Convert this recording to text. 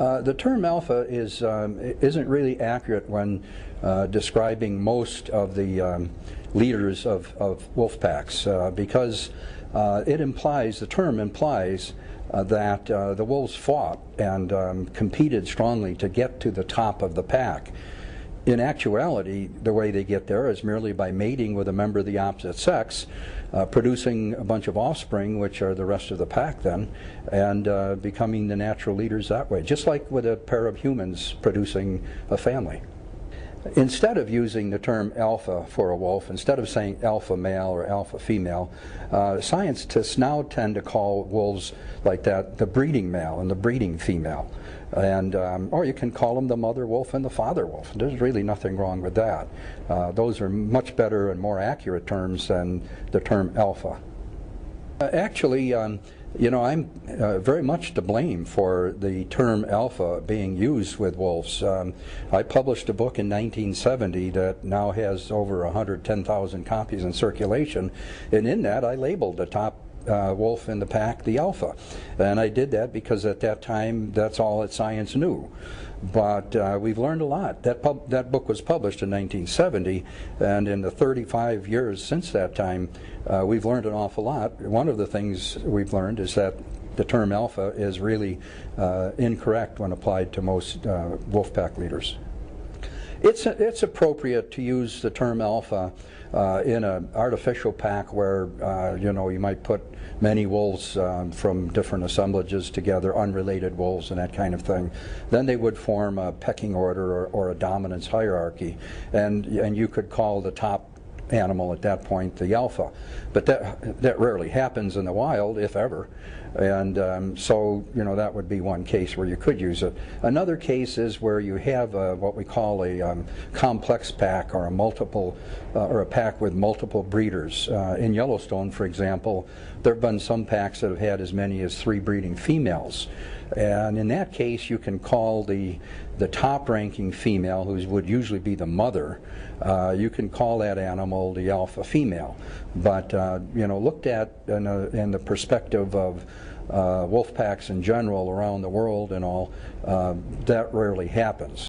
The term alpha isn't really accurate when describing most of the leaders of wolf packs because the term implies that the wolves fought and competed strongly to get to the top of the pack. In actuality, the way they get there is merely by mating with a member of the opposite sex, producing a bunch of offspring, which are the rest of the pack then, and becoming the natural leaders that way, just like with a pair of humans producing a family. Instead of using the term alpha for a wolf, instead of saying alpha male or alpha female, scientists now tend to call wolves like that the breeding male and the breeding female. And or you can call them the mother wolf and the father wolf. There's really nothing wrong with that. Those are much better and more accurate terms than the term alpha. Actually, you know, I'm very much to blame for the term alpha being used with wolves. I published a book in 1970 that now has over 110,000 copies in circulation, and in that I labeled the top wolf in the pack the alpha. And I did that because at that time that's all that science knew. But we've learned a lot. That book was published in 1970, and in the 35 years since that time, we've learned an awful lot. One of the things we've learned is that the term alpha is really incorrect when applied to most wolf pack leaders. It's appropriate to use the term alpha in an artificial pack where you know, you might put many wolves from different assemblages together, unrelated wolves and that kind of thing. Then they would form a pecking order or a dominance hierarchy, and you could call the top animal at that point the alpha. But that rarely happens in the wild, if ever. And so, you know, that would be one case where you could use it. Another case is where you have what we call a complex pack, or a pack with multiple breeders. In Yellowstone, for example, there have been some packs that have had as many as 3 breeding females. And in that case, you can call the top-ranking female, who would usually be the mother, you can call that animal the alpha female. But you know, looked at in the perspective of wolf packs in general around the world and all, that rarely happens.